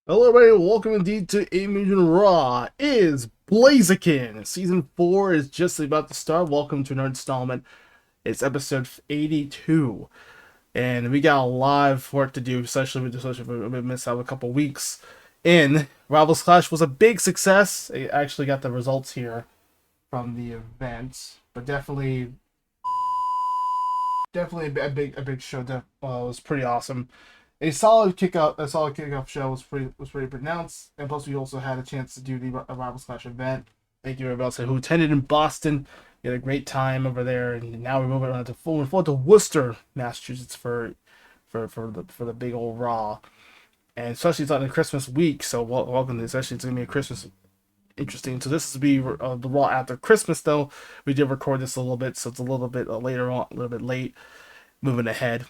Hello everybody, welcome indeed to AB Mugen RAW is Blaziken. Season 4 is just about to start. Welcome to another installment. It's episode 82. And we got a lot of work to do, especially if we missed out a couple weeks. Rivals Clash was a big success. I actually got the results here from the event. But definitely a big show that was pretty awesome. A solid kickoff show was pretty pronounced, and plus we also had a chance to do the Rival Slash event. Thank you everybody else who attended in Boston. We had a great time over there, and now we're moving on to Worcester, Massachusetts for the big old Raw, and especially it's on a Christmas week. So welcome to this. Actually, it's gonna be a Christmas interesting. So this is be the Raw after Christmas though. We did record this a little bit, so it's a little bit later on, a little bit late. Moving ahead.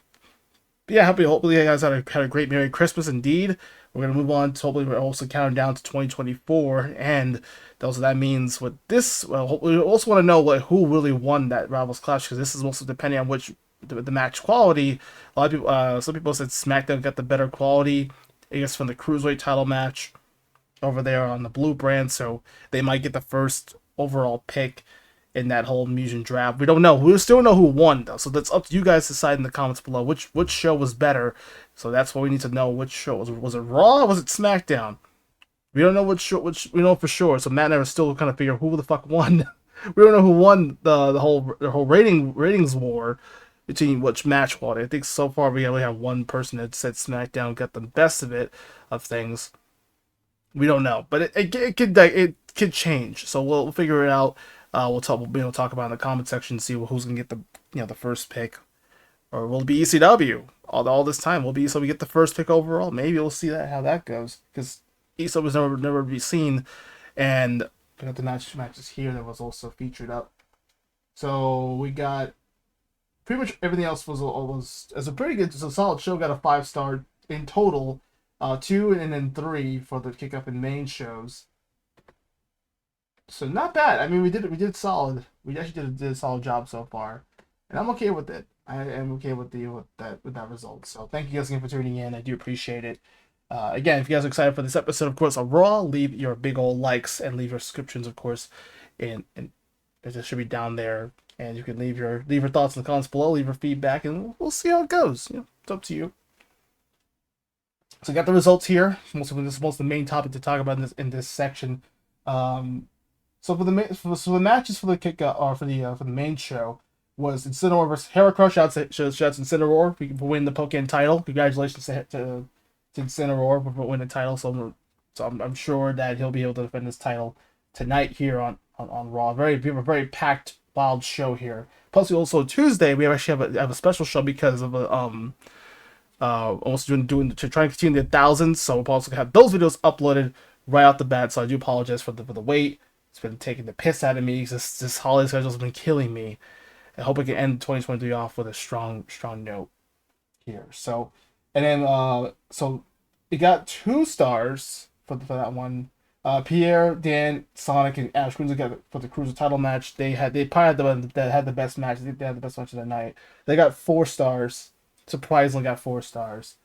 But yeah, hopefully you guys had a great Merry Christmas indeed. We're gonna move on to hopefully we're also counting down to 2024, and also that means with this. Well, we also want to know who really won that Rivals Clash, because this is also depending on which the match quality. A lot of people, some people said SmackDown got the better quality, I guess from the Cruiserweight title match over there on the Blue brand, so they might get the first overall pick in that whole Mugen draft. We don't know. We still don't know who won though, so that's up to you guys to decide in the comments below which show was better. So that's what we need to know. Which show was it? Raw? Or was it SmackDown? We don't know which we know for sure. So Matt and I are still kind of figure who the fuck won. We don't know who won the whole ratings war between which match quality. I think so far we only have one person that said SmackDown got the best of things. We don't know, but it could change. So we'll figure it out. We'll be able to talk about it in the comment section, see who's gonna get the first pick, or will it be ECW? All this time will be so we get the first pick overall. Maybe we'll see how that goes, because ECW was never to be seen, and we got the matches here that was also featured up. So we got pretty much everything else was as a pretty good, a solid show. Got a 5 star in total, 2 and then 3 for the kickoff and main shows. So not bad. I mean, we did solid. We actually did a solid job so far, and I'm okay with it. I am okay with that result. So thank you guys again for tuning in. I do appreciate it. Again, if you guys are excited for this episode, of course, of Raw, leave your big old likes and leave your subscriptions, of course, and it should be down there. And you can leave your thoughts in the comments below, leave your feedback, and we'll see how it goes. It's up to you. So I got the results here. This is most of the main topic to talk about in this section. Um, so for the matches for the kick or for the main show was Incineroar versus Heracrush. Shouts Incineroar for winning the Pokken title. Congratulations to Incineroar for winning the title. So I'm sure that he'll be able to defend this title tonight here on Raw. We have a very packed, wild show here. Plus, we also Tuesday we actually have a special show because of also doing to try and continue the thousands. So we'll also have those videos uploaded right off the bat. So I do apologize for the wait. It's been taking the piss out of me. This holiday schedule has been killing me. I hope I can end 2023 off with a strong note here. So, and then so it got 2 stars for that one. Pierre, Dan, Sonic, and Ash Cruiser got for the Cruiser title match. They probably had the one that had the best match. They had the best match of the night. They got 4 stars. Surprisingly, got 4 stars.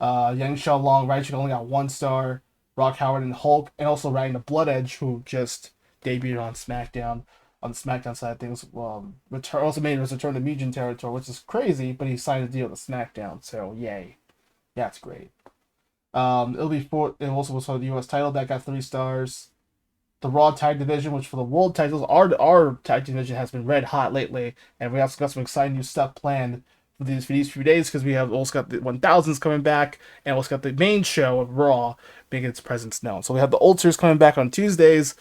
Yang Xiaolong, Raichu only got 1 star. Rock Howard and Hulk, and also riding the Blood Edge, who just debuted on SmackDown. On the SmackDown side of things, also made his return to Mugen territory, which is crazy, but he signed a deal with SmackDown, so yay. Yeah, it's great. It'll be it also was for the US title that got 3 stars. The Raw Tag Division, which for the World titles, our tag division has been red hot lately, and we also got some exciting new stuff planned for these few days, because we have also got the 1000s coming back, and also got the main show of Raw making its presence known. So we have the Old Series coming back on Tuesdays,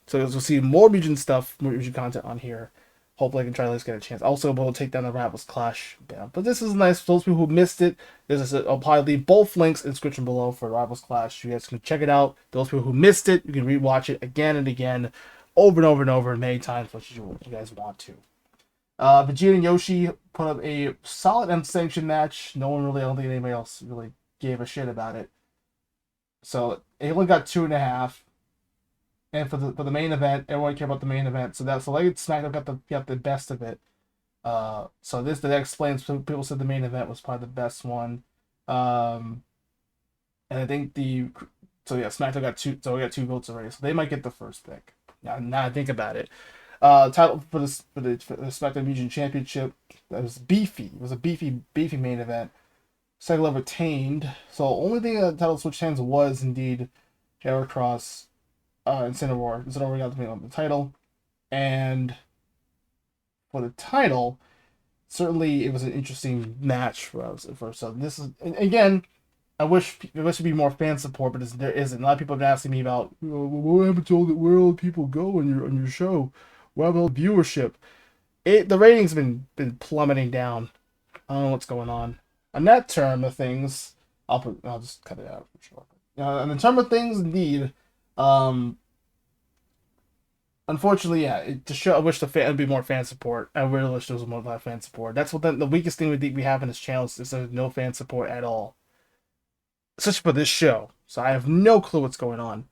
so we'll see more Mugen stuff, more Mugen content on here. Hopefully I can try to at least get a chance. Also, we'll take down the Rivals Clash. Yeah. But this is nice for those people who missed it. I'll probably leave both links in the description below for Rivals Clash. You guys can check it out. Those people who missed it, you can rewatch it again and again, over and over and over, many times, which you guys want to. Vegeta and Yoshi put up a solid unsanctioned match. I don't think anybody else really gave a shit about it. So it only got 2.5. And for the main event, everyone cared about the main event. So like SmackDown got the best of it. So that explains. People said the main event was probably the best one. And I think So yeah, SmackDown got two. So we got 2 votes already. So they might get the first pick. Now I think about it. Title for the SmackDown Mugen Championship. That was beefy. It was a beefy main event. Second level retained. So only thing that title switched hands was indeed Jared Cross and Cinnamore. Cinnamore got the title. And for the title, certainly it was an interesting match for us at first. So this is, again, I wish there should be more fan support, but there isn't. A lot of people have been asking me about, what happened to where all the people go on your show? What about viewership? The ratings been plummeting down. I don't know what's going on. On that term of things, I'll just cut it out for sure. On the term of things, indeed, unfortunately, yeah, I wish there'd be more fan support. I really wish there was more fan support. That's what the weakest thing we have in this channel is there's no fan support at all, especially for this show. So I have no clue what's going on.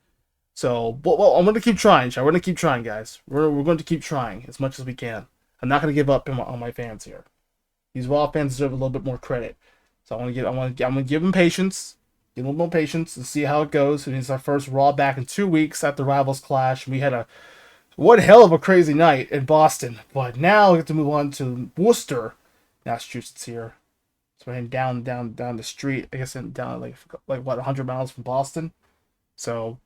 So, well, I'm going to keep trying. We're going to keep trying, guys. We're going to keep trying as much as we can. I'm not going to give up on my fans here. These Raw fans deserve a little bit more credit. So I'm going to give them patience. Give them a little more patience and see how it goes. It's our first Raw back in 2 weeks after Rivals Clash. We had one hell of a crazy night in Boston. But now we have to move on to Worcester, Massachusetts here. So we're heading down the street. I guess down like what, 100 miles from Boston. So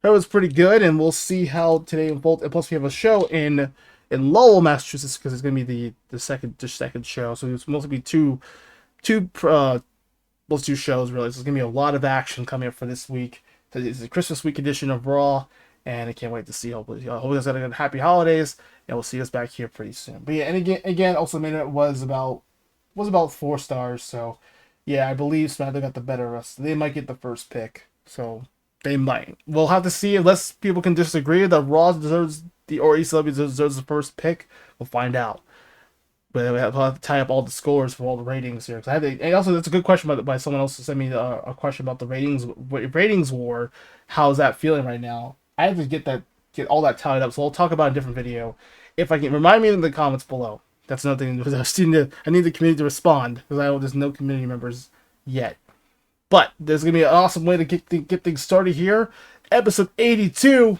that was pretty good, and we'll see how today unfolds. And plus, we have a show in Lowell, Massachusetts, because it's going to be the second show. So it's mostly be two shows really. So it's going to be a lot of action coming up for this week. So it's the Christmas week edition of Raw, and I can't wait to see. Hopefully, you guys got a happy holidays, and we'll see us back here pretty soon. But yeah, and again, also the minute was about 4 stars. So yeah, I believe SmackDown got the better of us. They might get the first pick. So. They might. We'll have to see. Unless people can disagree that Raw deserves or ECW deserves the first pick, we'll find out. But we'll have to tie up all the scores for all the ratings here. And also, that's a good question by someone else who sent me a question about the ratings war. How's that feeling right now? I have to get all that tallied up. So we'll talk about it in a different video. If I can, remind me in the comments below. That's another thing. I need the community to respond because there's no community members yet. But there's going to be an awesome way to get things started here. Episode 82.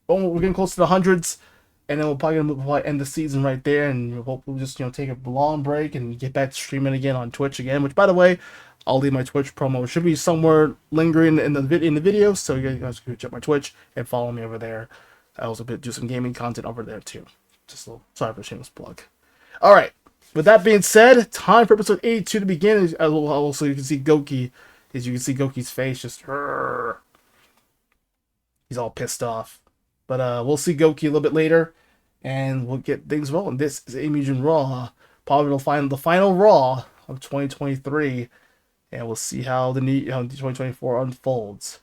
Oh, we're getting close to the hundreds. And then we'll probably end the season right there. And we'll just take a long break and get back to streaming again on Twitch again. Which, by the way, I'll leave my Twitch promo. It should be somewhere lingering in the video. So you guys can check my Twitch and follow me over there. I also do some gaming content over there too. Just a little, sorry for a shameless plug. All right. With that being said, time for episode 82 to begin. Also, you can see Goki. As you can see Goki's face, just he's all pissed off. But we'll see Goki a little bit later, and we'll get things rolling. This is AB Mugen RAW. Probably the final Raw of 2023, and we'll see how the 2024 unfolds.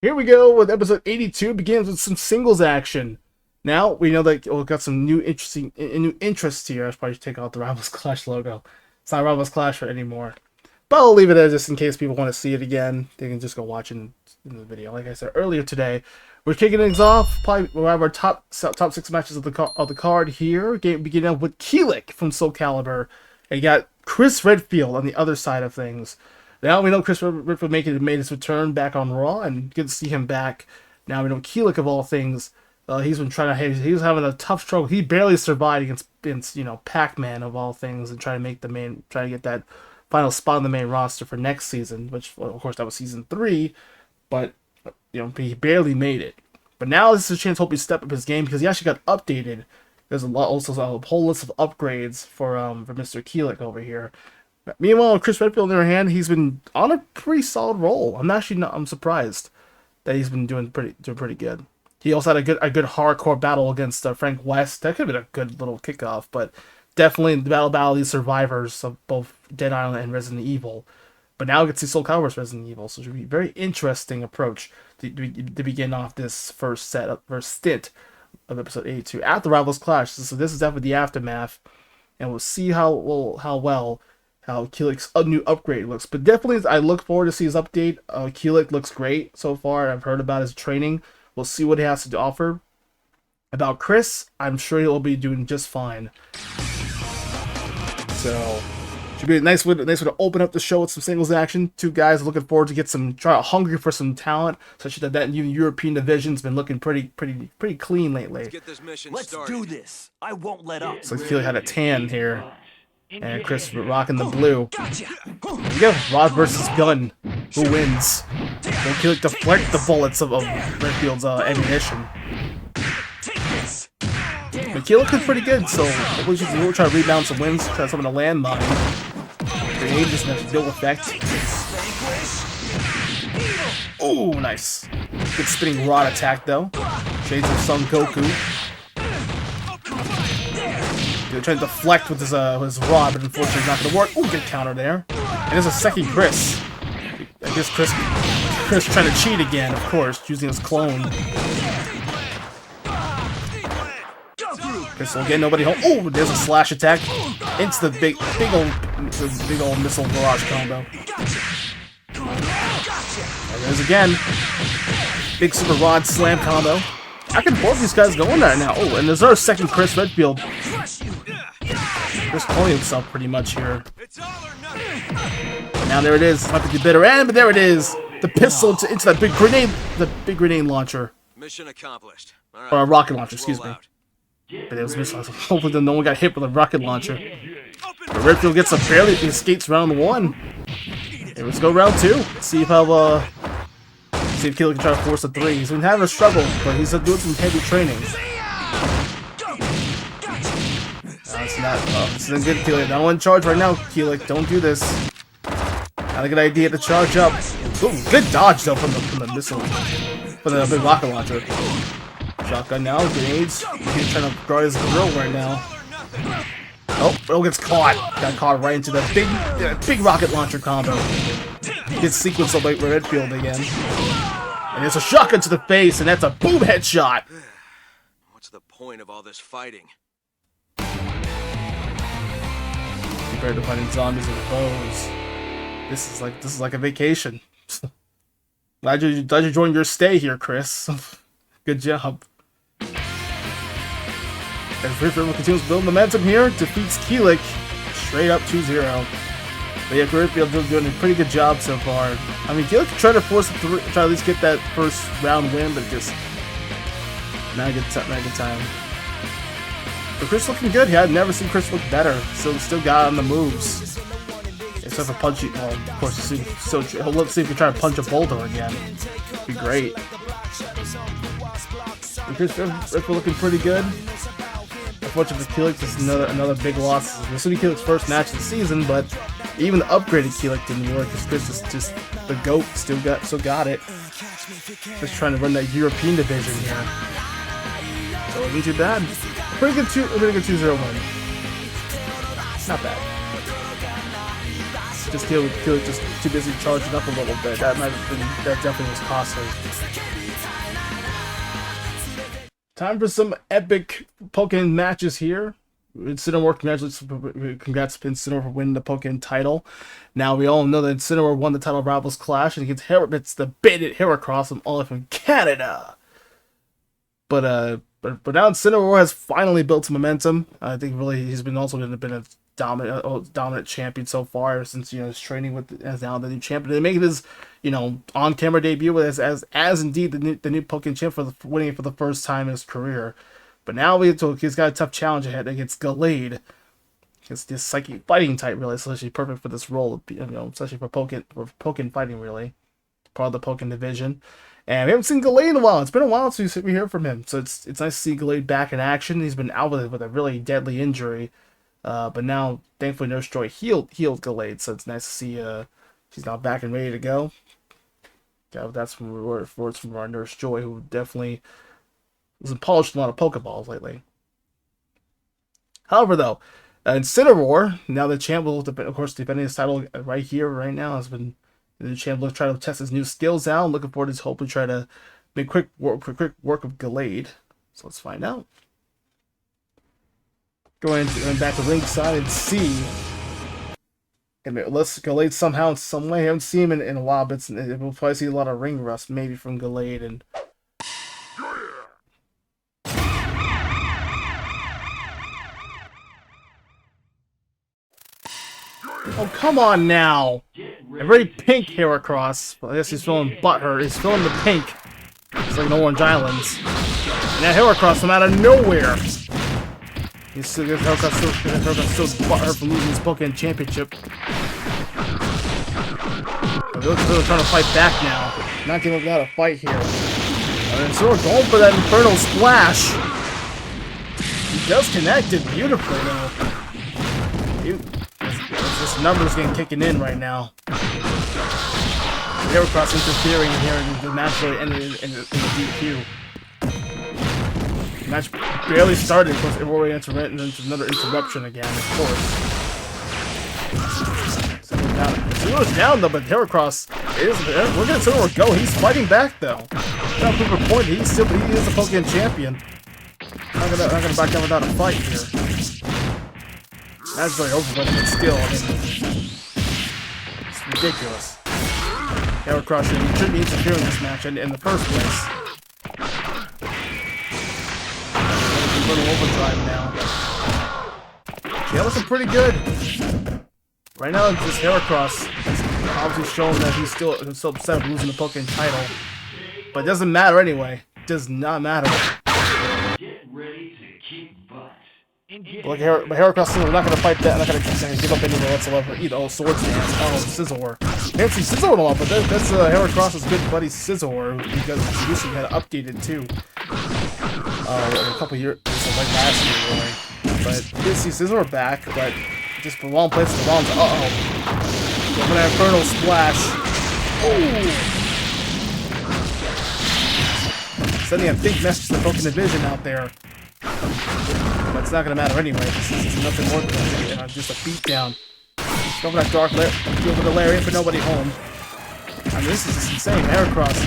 Here we go with episode 82. Begins with some singles action. Now we know that we've got some new interests here. I should probably take out the Rivals Clash logo. It's not Rivals Clash anymore, but I'll leave it there just in case people want to see it again. They can just go watch it in the video. Like I said earlier today, we're kicking things off. Probably we'll have our top 6 matches of the card here. Beginning with Kilik from Soul Calibur, and you got Chris Redfield on the other side of things. Now we know Chris Redfield made his return back on Raw, and good to see him back. Now we know Kilik of all things. He was having a tough struggle. He barely survived against Pac-Man of all things, and try to get that final spot on the main roster for next season. Which, well, of course, that was season 3, but he barely made it. But now this is a chance to hope he step up his game because he actually got updated. There's a whole list of upgrades for Mr. Kilik over here. Meanwhile, Chris Redfield, on the other hand, he's been on a pretty solid roll. I'm surprised that he's been doing pretty good. He also had a good hardcore battle against Frank West. That could have been a good little kickoff, but definitely the battle these survivors of both Dead Island and Resident Evil. But now we get to see Soul Calibur's Resident Evil, so it should be a very interesting approach to begin off this first stint of episode 82 at the Rivals Clash. So this is definitely the aftermath. and we'll see how Kilik's new upgrade looks. But definitely, I look forward to see his update. Kilik looks great so far. I've heard about his training. We'll see what he has to offer. About Chris, I'm sure he'll be doing just fine. So, should be a nice way to open up the show with some singles action. Two guys looking forward to get hungry for some talent. Especially that European division's been looking pretty clean lately. Let's do this. I won't let up. So I feel like had a tan here. And Chris rocking the blue. Here we go. Rod versus gun. Who wins? Will Kilik deflect the bullets of Redfield's ammunition? But Kilik is pretty good, so we'll try to rebound some wins. Try something to landmine. Grenade just has no effect. Oh, nice. Good spinning rod attack though. Shades of Son Goku. They're trying to deflect with his rod, but unfortunately it's not going to work. Ooh, good counter there. And there's a second Chris. I guess Chris trying to cheat again, of course, using his clone. Chris will get nobody home. Oh, there's a slash attack into the big old missile barrage combo. There it is again. Big super rod slam combo. I can both these guys going right now. Oh, and there's our second Chris Redfield. Chris cloning himself pretty much here. Now there it is. Not to the bitter end, but there it is. The pistol into that big grenade launcher. Mission accomplished. Or a rocket launcher, excuse me. But it was missile. Hopefully no one got hit with a rocket launcher. But Redfield gets barely escapes round 1. Okay, let's go round 2. See if Kilik can try to force a 3. He's been having a struggle, but he's doing some heavy training. This isn't good, Kilik. Not one charge right now, Kilik. Don't do this. Not a good idea to charge up. Ooh, good dodge though from the missile, from the big rocket launcher. Shotgun now, grenades. He's trying to guard his grill right now. Oh, gets caught. Got caught right into the big rocket launcher combo. Gets sequenced up like Redfield again. And it's a shotgun to the face, and that's a boom headshot. What's the point of all this fighting? Compared to fighting zombies and foes, this is like a vacation. Glad you joined your stay here, Chris. Good job. As Redfield continues to build momentum here, defeats Kilik straight up 2-0. But yeah, Redfield doing a pretty good job so far. I mean, Kilik tried to force try to at least get that first round win, but just not a good time. But Chris looking good. Yeah, I've never seen Chris look better. Still got on the moves. Except for punching. Well, of course, let's see if we try to punch a boulder again. It'd be great. But Chris Redfield looking pretty good. Unfortunately for Kilik, this is another big loss. This will be Kilik's first match of the season, but even the upgraded Kilik didn't work because Chris is just the GOAT. Still got it. Just trying to run that European division here. So it wasn't too bad. Pretty good 2-0 win. Not bad. Just Kilik just too busy charging up a little bit. That definitely was costly. Time for some epic Pokemon matches here. Incineroar, congrats to Incineroar for winning the Pokemon title. Now we all know that Incineroar won the title of Rivals Clash and against it's the Bandit Heracross from all from Canada. But now Incineroar has finally built some momentum. I think really he's been a dominant champion so far since his training as now the new champion and making his on camera debut as indeed the new Pokemon champ for winning it for the first time in his career. But now he's got a tough challenge ahead against Krizalid. It's this psychic fighting type really, so it's perfect for this role, especially for Pokemon fighting really, part of the Pokemon division. And we haven't seen Krizalid in a while. It's been a while since we hear from him, so it's nice to see Krizalid back in action. He's been out with a really deadly injury. But now, thankfully, Nurse Joy healed Krizalid, so it's nice to see she's now back and ready to go. Yeah, that's from words from our Nurse Joy, who definitely has polished a lot of Pokeballs lately. However, though, Incineroar, now the champ will, of course, defending his title right here, right now, has been the champ will try to test his new skills out. I'm looking forward to hopefully try to make quick work of Krizalid. So let's find out. Going back to ringside and see. Unless Gallade somehow in some way, I haven't seen him in a while, but we'll probably see a lot of ring rust maybe from Gallade. And oh, come on now! A very pink hair across. Well, I guess he's feeling butthurt. He's feeling the pink. It's like an Orange Islands. And that hair across him out of nowhere. He's still butthurt for losing his Pokemon Championship. They're trying to fight back now. Not giving up a fight here. And so we're going for that Infernal Splash. He does connect it beautifully though. This numbers getting kicking in right now. Heracross interfering here in the match really ended in the DQ. The match barely started, of course, it already into another interruption again, of course. Zero's down though, but Heracross we're gonna see where we go. He's fighting back though. Not proof of point, he is the Pokemon champion. Not gonna back down without a fight here. That's really over, but still, I mean, it's ridiculous. Heracross shouldn't be interfering in this match in the first place. A little overdrive now. Yeah, looking pretty good. Right now, this Heracross is obviously showing that he's still upset of losing the Pokemon title. But it doesn't matter anyway. It does not matter. Get ready to kick butt. But Heracross is not going to fight that. Not going to give up anywhere whatsoever. Either. Oh, Swords Dance. Oh, Scizor. I haven't seen Scizor in a while, but that's Heracross's good buddy Scizor, because he recently had updated too. A couple years, like last year, really. But you see Scizor back, but just the wrong place, the wrong. Uh-oh. Going for that Infernal Splash. Ooh. Sending a big message to the Pokemon Division out there. But it's not going to matter anyway. This is nothing more than just a beatdown. Go for that Dark Lair, go for the Lariat, but nobody home. I mean, this is just insane. Heracross.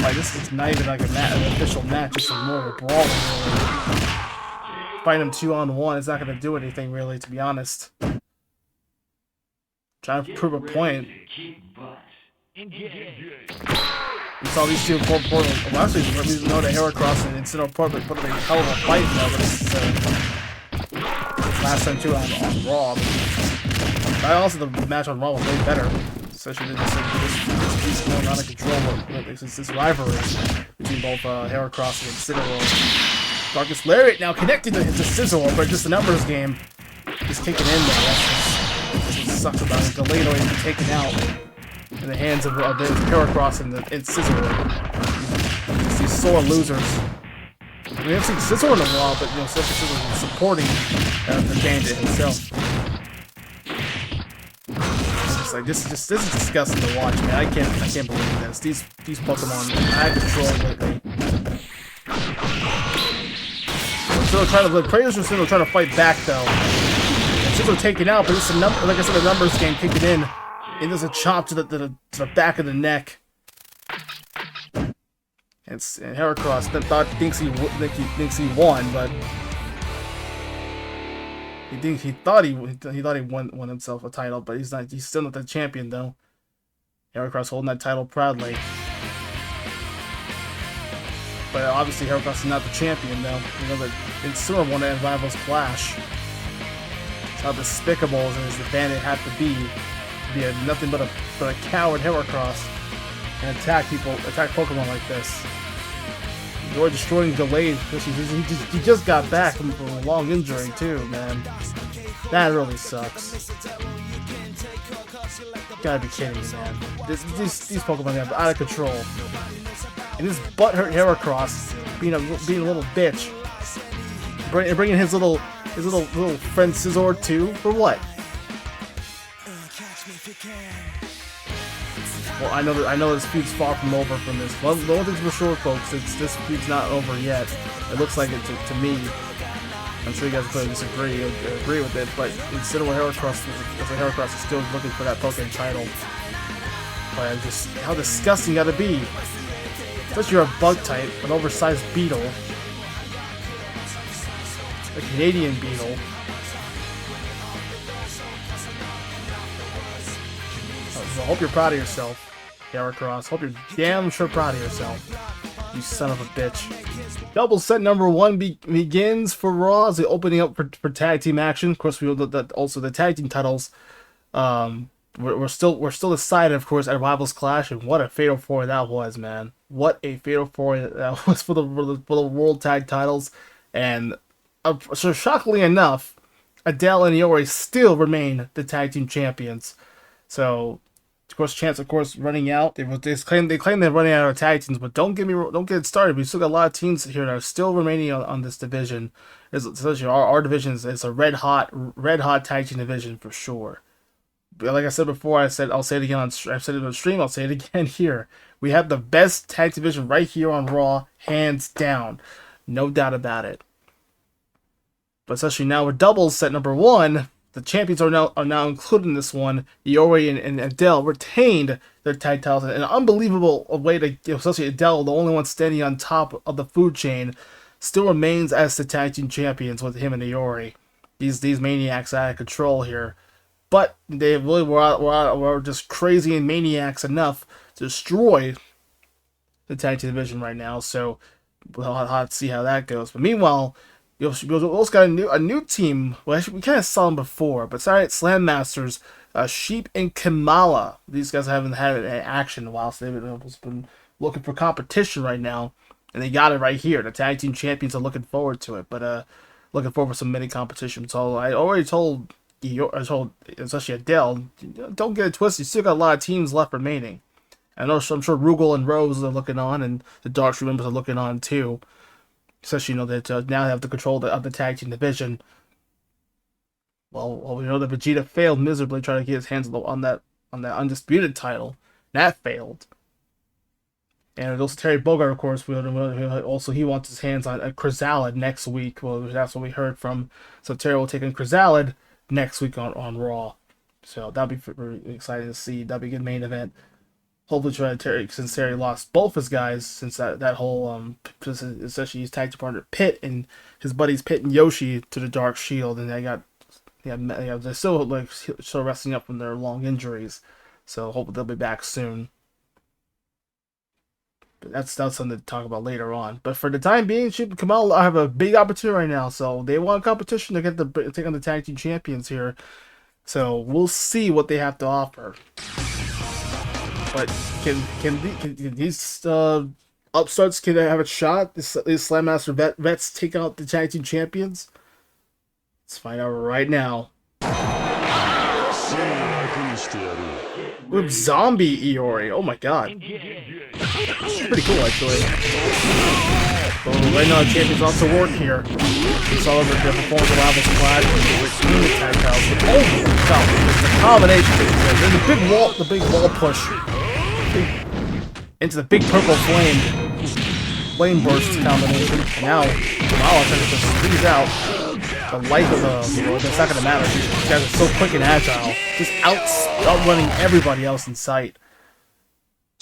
This is not even like an official match. It's more of a brawl. Really. Fighting him 2-on-1 is not going to do anything really, to be honest. Trying to prove a point. We saw these two well, actually, we know that Heracross and Incineroar put up a hell of a fight though, but it's last time too on Raw. But also the match on Raw was way better. Especially this piece going out of control. This rivalry between both Heracross and Incineroar. Darkest Lariat now connected to Scizor, but just a numbers game. Just kicking in there. That's what sucks about it. Gallade already been taken out in the hands of Heracross and Scizor. These sore losers. We haven't seen Scizor in a while, but you know, Scizor is supporting the bandit himself. It's like this is disgusting to watch, man. I can't believe this. These Pokemon out of control lately. Players are still trying to fight back though. And Scizor taken out, but it's like I said, a numbers game kicking in. And there's a chop to the back of the neck. And Heracross thinks he won, but he thought he won himself a title, but he's not. He's still not the champion though. Heracross holding that title proudly. But obviously Heracross is not the champion though. You know that Incineroar won that Rivals Clash. That's how despicable as the bandit had to be nothing but a coward Heracross and attack Pokemon like this. You're destroying Gallade. He just got back from a long injury too, man. That really sucks. Gotta be kidding me, man. These Pokemon are out of control. And this butthurt Heracross being a little bitch, bringing his little friend Scizor too for what? Well, I know this feud's far from over from this. Well, the one thing's for sure, folks, this feud's not over yet. It looks like it to me. I'm sure you guys probably disagree or agree with it, but instead of Heracross is still looking for that Pokemon title. But just how disgusting you gotta be. Especially you're a bug type, an oversized beetle. a Canadian Beetle. So I hope you're proud of yourself, Derek Cross. Hope you're damn sure proud of yourself, you son of a bitch. Double set number 1 begins for Raw as the opening up for tag team action. Of course, we know that also the tag team titles. We're still excited, of course, at Rivals Clash, and what a fatal 4 that was, man! What a fatal 4 that was for the World Tag Titles, and so shockingly enough, Adele and Iori still remain the tag team champions. So, of course, Chance, of course, running out. They claim they're running out of tag teams, but don't get it started. We still got a lot of teams here that are still remaining on this division. Especially our division is a red hot tag team division for sure. But like I said before, I'll say it again. I've said it on stream. I'll say it again here. We have the best tag division right here on Raw, hands down, no doubt about it. But especially now with doubles set number 1. The champions are now included in this one. Iori and Adele retained their tag titles in an unbelievable way to, especially Adele, the only one standing on top of the food chain, still remains as the tag team champions with him and Iori. These maniacs are out of control here, but they really were just crazy and maniacs enough to destroy the tag team division right now. So we'll have to see how that goes. But meanwhile, we also got a new team. Well, actually, we kind of saw them before, but sorry, it's Slam Masters, Sheep and Kamala. These guys haven't had an action in a while, so they've been looking for competition right now, and they got it right here. The tag team champions are looking forward to it, but looking forward for some mini competition. So I already told especially Adele, don't get it twisted. You still got a lot of teams left remaining. I'm sure Rugal and Rose are looking on, and the Dark Street members are looking on too. Especially, now they have the control of the tag team division. Well, we know that Vegeta failed miserably trying to get his hands on that undisputed title. That failed. And also Terry Bogard, of course, he wants his hands on Krizalid next week. Well, that's what we heard from. So Terry will take on Krizalid next week on Raw. So that'll be very exciting to see. That'll be a good main event. Hopefully, since Terry lost both his guys, since that whole especially his tag team partner Pit and his buddies Pit and Yoshi to the Dark Shield, and they're still resting up from their long injuries. So hopefully they'll be back soon. But that's something to talk about later on. But for the time being, Sheep and Kamal have a big opportunity right now, so they want competition to take on the tag team champions here. So we'll see what they have to offer. But can these upstarts have a shot? These Slam Master vets take out the tag team champions? Let's find out right now. With zombie Iori. Oh my god. Pretty cool, actually. But right now, the champions off to work here. We saw the performance of Rivals Clash with the tag titles. Oh my god. The combination. There's the big wall push. Into the big purple flame burst combination. And now, wow, trying to just squeeze out the life of it's not gonna matter. These guys are so quick and agile, just outrunning everybody else in sight.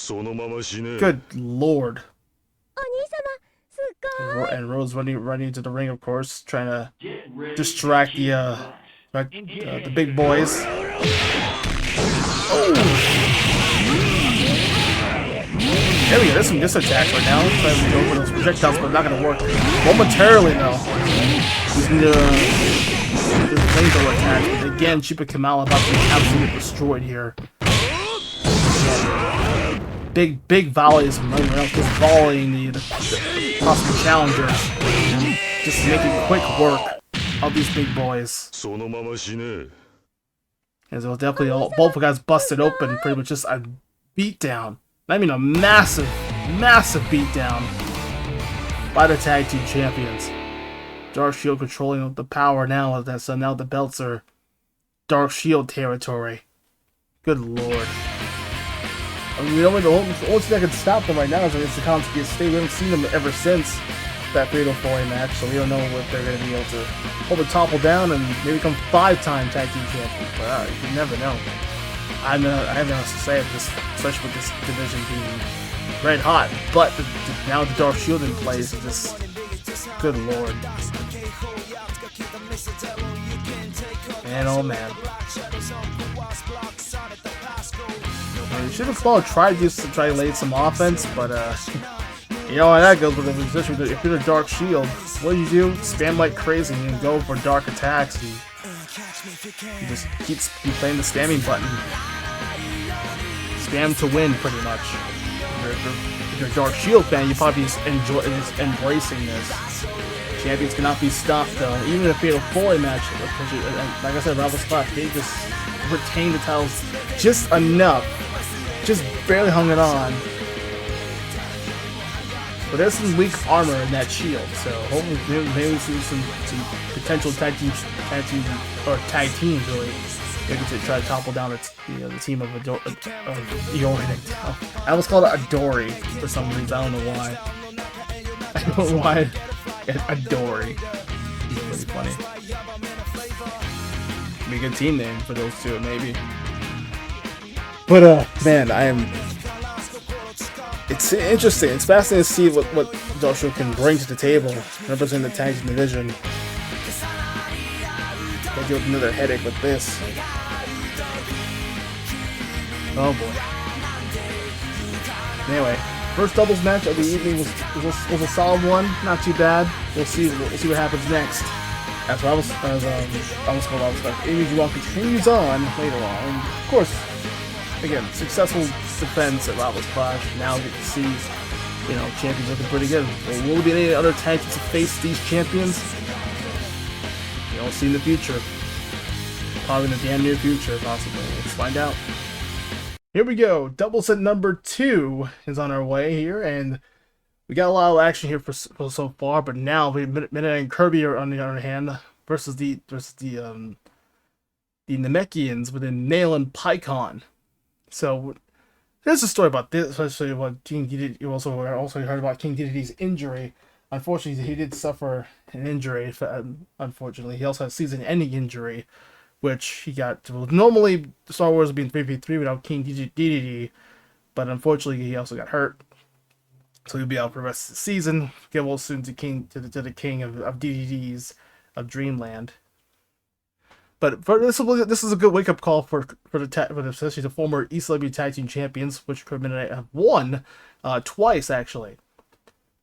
Good lord. And Rose running into the ring, of course, trying to distract the big boys. Oh. There we go, there's some disattacks right now. Trying to go for those projectiles, but not going to work. Momentarily, though. Using the flamethrower attack. But again, Sheep and Kamala about to be absolutely destroyed here. Big volleys running around, just volleying the possible challengers. Just making quick work of these big boys. And so definitely both the guys busted open, pretty much just a beatdown. I mean a massive beatdown by the tag team champions. Dark Shield controlling the power now, so now the belts are Dark Shield territory. Good lord. I mean, the only thing that can stop them right now is against the Conspiracy State. We haven't seen them ever since that Fatal 4-way match, so we don't know what they're going to be able to hold the topple down and maybe become 5-time tag team champions. But you never know. I have nothing else to say, especially with this division being red hot. But now the Dark Shield in place is just good lord. Man, oh man. You should have tried just to try to lay some offense, but you know how that goes with them. Especially if you're a dark shield, what do? Spam like crazy and go for dark attacks. You just keep playing the spamming button. Spam to win, pretty much. If you're a dark shield fan, you probably just embracing this. Champions cannot be stopped though. Even in a Fatal 4 match, like I said, Rival Spot, they just retained the titles just enough. Just barely hung it on. But there's some weak armor in that shield, so hopefully maybe we see some potential tag teams really. Maybe to try to topple down the team of Iori. I almost called it Adori for some reason. I don't know why. I don't know why. Adori. It's pretty funny. Be a good team name for those two, maybe. But man, it's interesting. It's fascinating to see what Joshua can bring to the table, representing the tag team division. I'll deal with another headache with this. Oh boy. Anyway, first doubles match of the evening was a solid one. Not too bad. We'll see what happens next. As AB Mugen RAW continues on later on. And of course, again, successful defense at Rivals Clash. Now we get to see, champions looking pretty good. Will there be any other tag teams to face these champions? We'll see in the future. Probably in the damn near future, possibly. Let's find out. Here we go. Double set number 2 is on our way here, and we got a lot of action here for so far. But now Midnight and Kirby are on the other hand versus the Namekians within Nail and Pycon. So there's a story about this, especially about King Dedede. You also heard about King Dedede's injury. Unfortunately, he did suffer an injury. Unfortunately, he also had a season-ending injury, which he got. Normally, Star Wars would be in 3v3 without King Dedede, but unfortunately, he also got hurt, so he'll be out for the rest of the season. Get well soon to the king of DDDs of Dreamland. But this is a good wake up call for especially the former ECW Tag Team Champions, which Midnight have won twice actually.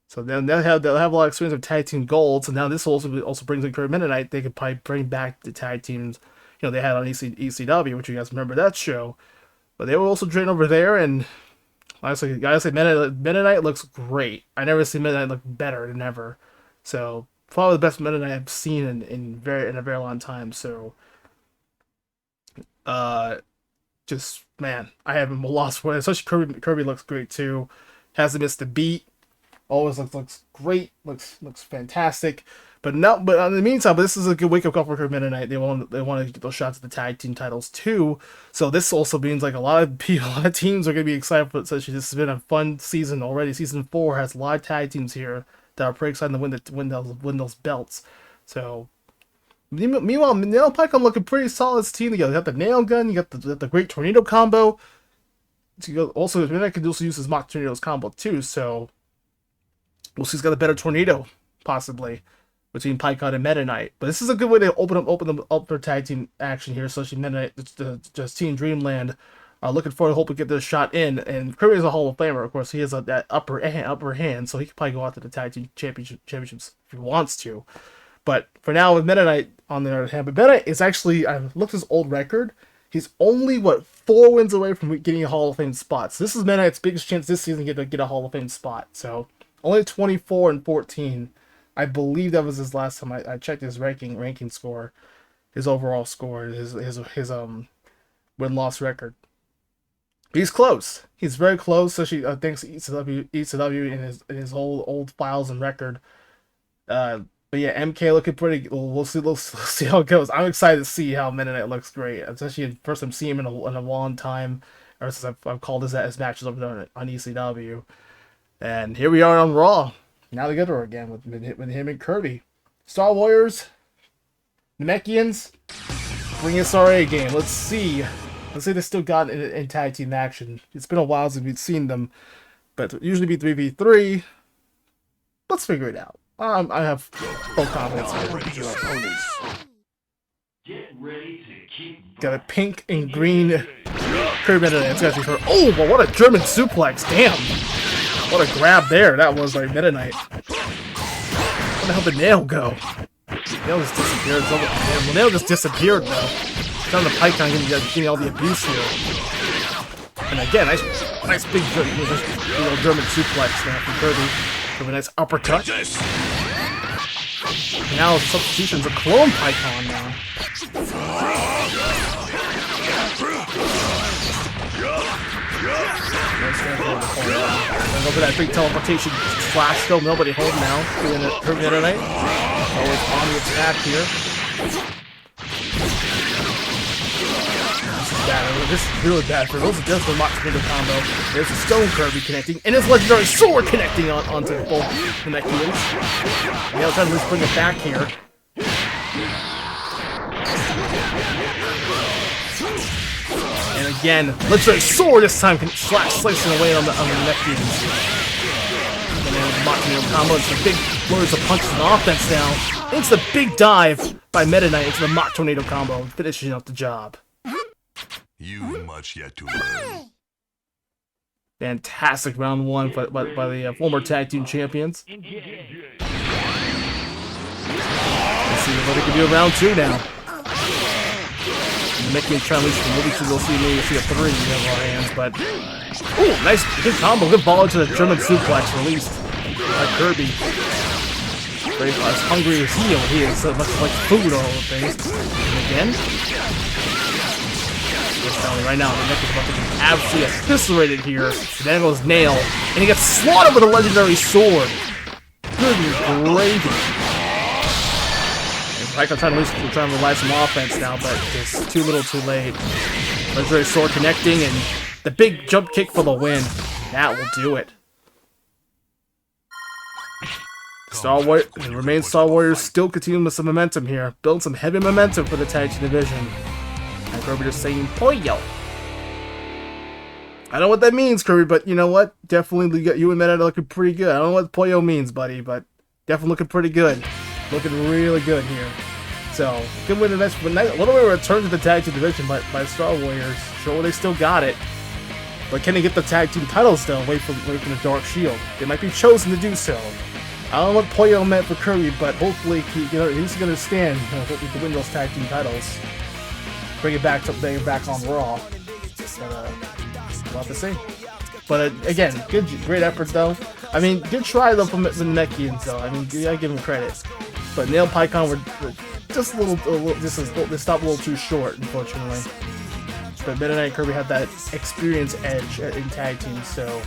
So then they'll have a lot of experience of tag team gold. So now this also brings in Curry Midnight. They could probably bring back the tag teams, they had on ECW, which you guys remember that show. But they were also trained over there, and honestly, guys, Midnight looks great. I never seen Midnight look better than ever. So probably the best Midnight I've seen in a very long time. So, just man, I haven't lost for it. Especially Kirby looks great too. Hasn't missed a beat. Always looks great. Looks fantastic. But in the meantime, this is a good wake up call for Kirby Midnight. They want to get those shots at the tag team titles too. So this also means like a lot of teams are gonna be excited for it. Especially this has been a fun season already. Season 4 has a lot of tag teams here that are pretty excited to win those belts. So meanwhile, Nail and Pycon looking pretty solid team together. You got the nail gun, you got the great tornado combo. Also, Midnight can also use his mock tornadoes combo too. So we'll see who's got a better tornado possibly between Pycon and Meta Knight. But this is a good way to open them up for tag team action here, especially Meta Knight, just Team Dreamland. Looking forward to hope to get this shot in. And Kirby is a Hall of Famer, of course. He has that upper hand, so he could probably go out to the tag team championships if he wants to. But for now, with Meta Knight on the other hand, but Meta Knight is actually, I've looked at his old record. He's only 4 wins away from getting a Hall of Fame spot. So this is Meta Knight's biggest chance this season to get a Hall of Fame spot. So only 24-14. I believe that was his last time I checked his ranking score, his overall score, his win-loss record. He's close. He's very close, especially thanks to ECW in his whole old files and record. But yeah, MK looking pretty. We'll see how it goes. I'm excited to see how Midnight looks great, especially first time seeing him in a long time. Ever since I've called his matches over there on ECW, and here we are on Raw. Now together again with him and Kirby. Star Warriors, Namekians, bring us our A game. Let's see they still got in tag team action. It's been a while since we've seen them, but usually be 3v3. Let's figure it out. I have full confidence in Get ready Got a pink and green Kirby Meta Knight. It's gonna be for. Oh, but what a German suplex! Damn, what a grab there. That was like Meta Knight. Where the hell did Nail go? Nail just disappeared. Well, Nail just disappeared though. Down the Python getting all the abuse here. And again, nice big German suplex now from Kirby. Kirby, nice uppercut. And now substitution's a clone Python now. Go for that big teleportation flash though. Nobody holding now. Doing it Kirby Meta Knight. Always on the attack here. This is really bad for those who just the Mox Tornado combo. There's a Stone Kirby connecting, and his legendary sword connecting onto both the Nekians. Now trying to just bring it back here. And again, legendary sword this time can slicing away on the Nekians. And then the Mox Tornado combo, it's the big blurs of punches and offense now. It's the big dive by Meta Knight into the Mock Tornado combo, finishing up the job. You've much yet to learn. Fantastic round one by the former tag team champions. Let's see what they can do in round two now. Mickey and Charlie we'll see a three in our hands, but ooh, nice good combo, good ball into the German suplex released by Kirby. Very as hungry as he is, so much like food all over the face. And again. Right now, the neck is about to be absolutely eviscerated here. Then goes Nail, and he gets slaughtered with a legendary sword. Good gravy. Python trying to rely some offense now, but it's too little too late. Legendary sword connecting, and the big jump kick for the win. That will do it. Star Warriors still continuing with some momentum here. Build some heavy momentum for the tag team division. And Kirby just saying Poyo. I don't know what that means, Kirby, but you know what? Definitely you and Meta looking pretty good. I don't know what Poyo means, buddy, but definitely looking pretty good. Looking really good here. So, good win the match. But a little bit of a return to the tag team division by Star Warriors. Sure, they still got it. But can they get the tag team titles still away from the Dark Shield? They might be chosen to do so. I don't know what Poyo meant for Kirby, but hopefully he's going to stand to win those tag team titles. Bring it back on Raw. But, we'll have to see. But again, great effort though. I mean, good try though from the Nekians though. I mean, you gotta give him credit. But Nail Python were just a little they stopped a little too short, unfortunately. But Meta Knight and Kirby have that experience edge in tag teams, so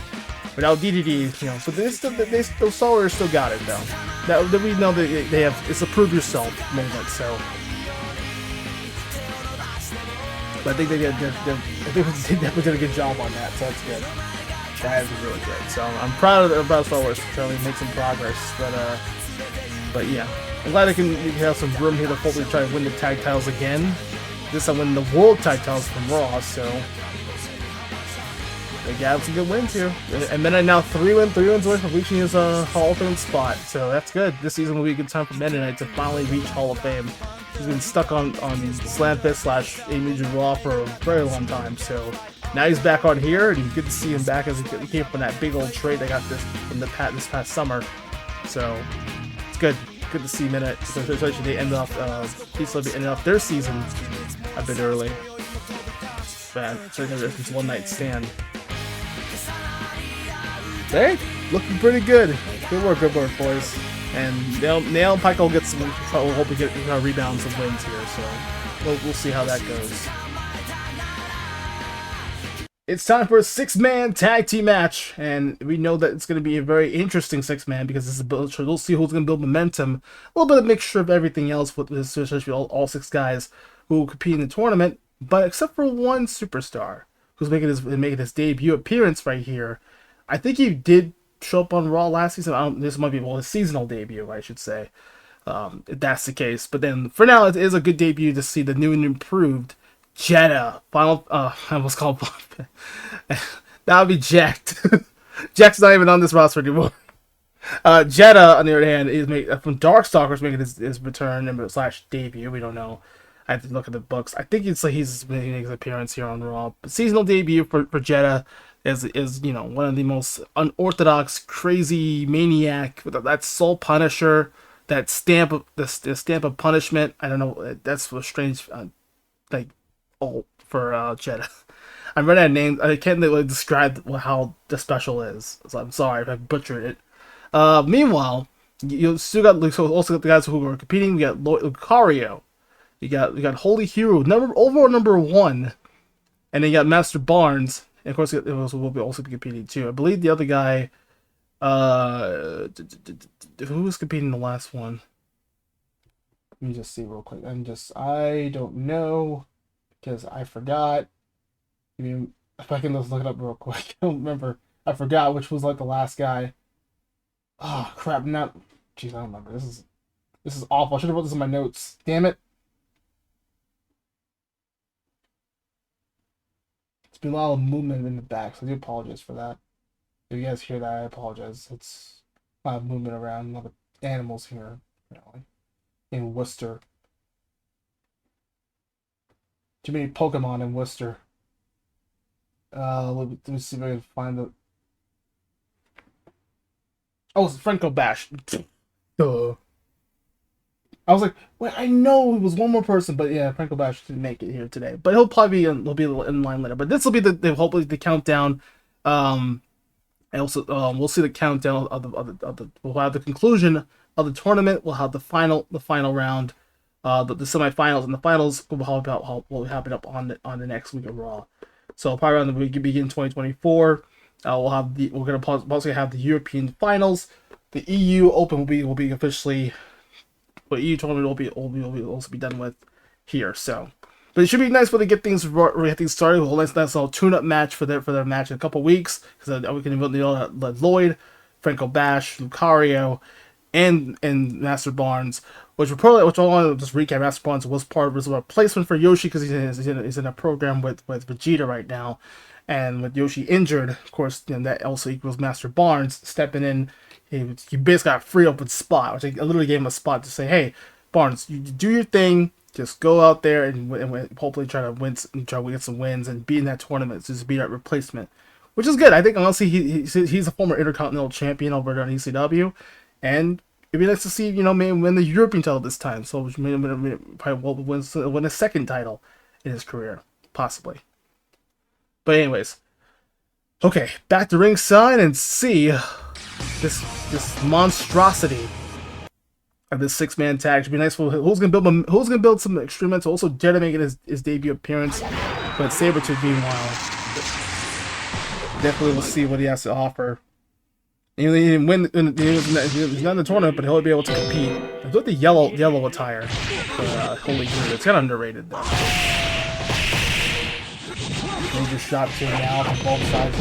without DDD, you know, but those Solars still got it though. That we know that they have it's a prove yourself moment, so. But I think they definitely did a good job on that, so that's good. That is really good. So I'm proud of Star Wars trying to make some progress. But yeah, I'm glad they can have some room here to hopefully try to win the tag titles again. This time winning the world tag titles from Raw, so they got some good wins here. And then now 3 wins away from reaching his Hall of Fame spot. So that's good. This season will be a good time for Meta Knight to finally reach Hall of Fame. He's been stuck on Slamfest / AB Mugen RAW for a very long time, so now he's back on here, and good to see him back as he came from that big old trade they got this past summer. So it's good to see Meta, especially they end off peacefully ended off their season a bit early. But certainly it's one night stand. Hey, looking pretty good. Good work, boys. And Nail and Pike will get some. We'll hope to get rebounds and wins here. So we'll see how that goes. It's time for a 6-man tag team match, and we know that it's going to be a very interesting 6-man because this is we'll see who's going to build momentum. A little bit of mixture of everything else with this, especially all 6 guys who will compete in the tournament, but except for one superstar who's making his debut appearance right here. I think he did show up on Raw last season. This might be his seasonal debut, I should say, if that's the case. But then for now, it is a good debut to see the new and improved Jetta. I almost called that would be Jacked. Jack's not even on this roster anymore. Jetta, on the other hand, is from Darkstalkers making his return / debut. We don't know. I have to look at the books. I think it's like he's making his appearance here on Raw. But seasonal debut for Jeddah is you know, one of the most unorthodox, crazy maniac with that soul punisher, that stamp of the stamp of punishment. I don't know. That's a strange like for Jeddah. I'm running out of names. I can't really describe how the special is. So I'm sorry if I butchered it. Meanwhile, you still got also got the guys who are competing. We got Lucario. You got Holy Hero, overall number 1, and then you got Master Barnes, and of course it will also be competing too. I believe the other guy, who was competing in the last one? Let me just see real quick. I don't know because I forgot. I mean, if I can just look it up real quick, I don't remember. I forgot which was like the last guy. Oh crap! Jeez, I don't remember. This is awful. I should have wrote this in my notes. Damn it. It's been a lot of movement in the back, so I do apologize for that. If you guys hear that, I apologize. It's a lot of movement around, a lot of animals here, apparently, in Worcester. Too many Pokemon in Worcester. Let me see if I can find the... Oh, it's Franco Bash. Duh. I was like, wait, I know it was one more person, but yeah, Franco Bash didn't make it here today. But he'll probably be in line later. But this will be hopefully the countdown. And also we'll see the countdown we'll have the conclusion of the tournament. We'll have the final round, the semifinals, and the finals will happen up on the next week of Raw. So probably around the week begin 2024. We're gonna possibly have the European finals. The EU Open will be officially. But EU tournament will also be done with here. So, but it should be nice when they get things started. We'll nice little tune-up match for their match in a couple weeks, because we can let Lloyd, Franco Bash, Lucario, and Master Barnes, which I want to just recap. Master Barnes was a replacement for Yoshi because he's in a program with Vegeta right now, and with Yoshi injured, of course, that also equals Master Barnes stepping in. He basically got a free open spot, which I literally gave him a spot to say, hey, Barnes, you do your thing. Just go out there and hopefully try to get some wins and be in that tournament. Just be that replacement, which is good. I think honestly he's a former Intercontinental Champion over there on ECW, and it'd be nice to see maybe win the European title this time. So which probably will win a second title in his career, possibly. But anyways, okay, back to ringside and see this monstrosity of this 6-man tag. Should be nice for who's gonna build some extreme mental. Also, Jeddah making his debut appearance, but Sabretooth meanwhile definitely will see what he has to offer. He didn't win. He's not in the tournament, but he'll be able to compete. I thought the yellow attire for Holy Grail. It's kind of underrated though. Major shot to now from both sides.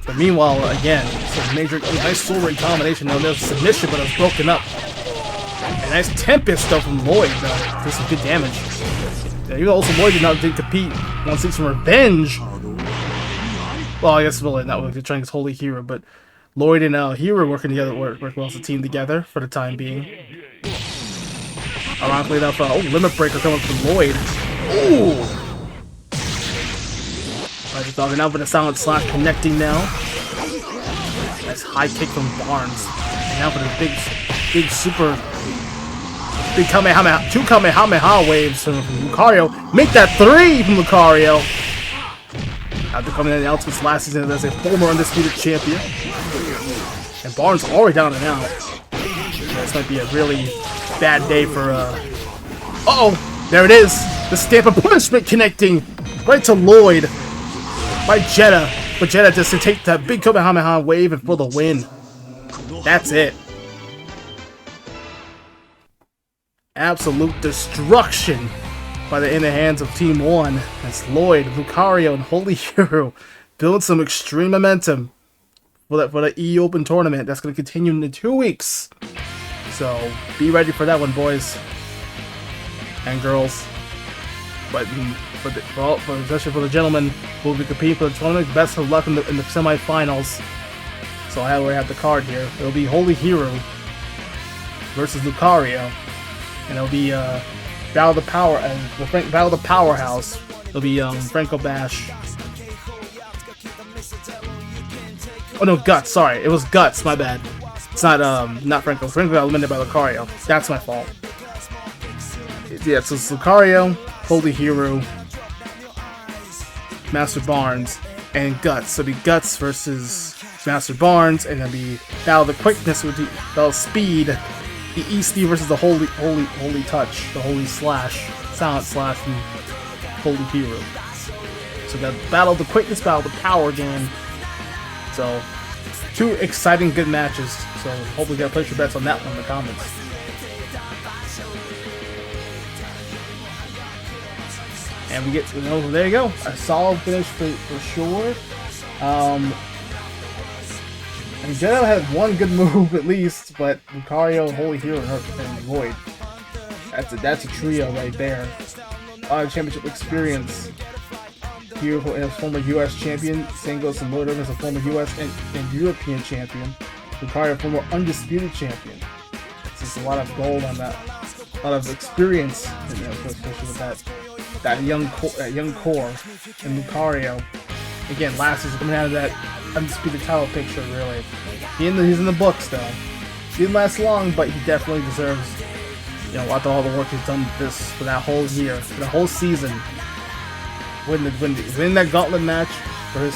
But meanwhile, again, some nice soul ring combination. Now there's a submission, but it's broken up. A nice Tempest though from Lloyd, though. This is good damage. Yeah, even though also Lloyd did compete. Wants to seek some revenge. Well, I guess really not. We're trying his Holy Hero, but Lloyd and Hero working together, work well as a team together for the time being. Ironically enough, Limit Breaker coming from Lloyd. Ooh! I just talking out with a silent slash connecting now. Nice high kick from Barnes. And now for the big super big Kamehameha, 2 Kamehameha waves from Lucario. Make that 3 from Lucario. After coming in the announcements last season as a former undisputed champion. And Barnes already down and out. This might be a really bad day for uh-oh! There it is! The stamp of punishment connecting right to Lloyd by Jeddah. But Jeddah just to take that big Kamehameha wave and for the win. That's it. Absolute destruction in the hands of Team 1 as Lloyd, Lucario, and Holy Hero build some extreme momentum for the EU Open tournament. That's going to continue in 2 weeks. So be ready for that one, boys and girls. But especially for the gentlemen who will be competing for the tournament, best of luck in the semifinals. So I already have the card here. It'll be Holy Hero versus Lucario, and it'll be Battle of the Power and Battle of the Powerhouse. It'll be Franco Bash. Oh no, Guts. Sorry, it was Guts. My bad. It's not Franco. Franco got eliminated by Lucario. That's my fault. Yeah, so it's Lucario, Holy Hero, Master Barnes, and Guts. So it'll be Guts versus Master Barnes, and then be Battle of the Quickness with the Battle of Speed, the Easty versus the Holy Touch, the Holy Slash, Silent Slash, and Holy Hero. So we got Battle of the Quickness, Battle of the Power again. So 2 exciting good matches. So hopefully you guys place your bets on that one in the comments. And we get, there you go, a solid finish for sure. And Genjuro had one good move at least, but Lucario, Holy Hero, and Void. That's a trio right there. A lot of championship experience. Hero as a former U.S. champion, same goes to Lord as a former U.S. and European champion. Lucario, former undisputed champion. It's just a lot of gold on that, a lot of experience, especially with that young core. And Lucario, again, last season coming out of that undisputed title picture, really. He's in the books though. He didn't last long, but he definitely deserves, after all the work he's done for that whole year, for the whole season. Win that gauntlet match for his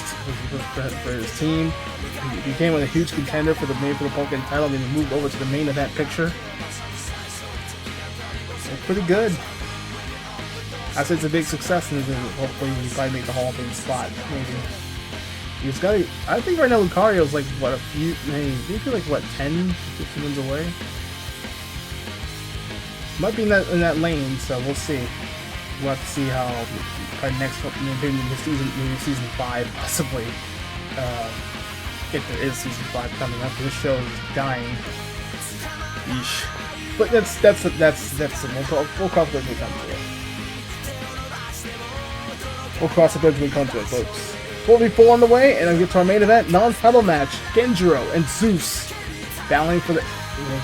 team. He became a huge contender for the Pokemon title, and then he moved over to the main event picture. So pretty good. I said it's a big success, and hopefully he probably make the Hall of Fame spot. Maybe. He's got. I think right now Lucario's like what, maybe like what, 10, 15 wins away. Might be in that lane, so we'll see. We'll have to see how next, maybe season 5 possibly. If there is season 5 coming up, this show is dying. Yeesh. But that's we'll cross it when we come to it. We'll cross the bridge when we come to it, folks. 44 on the way, and I'll get to our main event, non-title match. Genjuro and Zeus battling for the.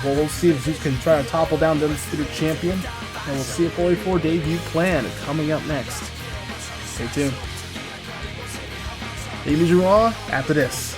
We'll see if Zeus can try to topple down the undisputed champion, and we'll see a 44 debut plan coming up next. Stay tuned. AB Mugen RAW after this.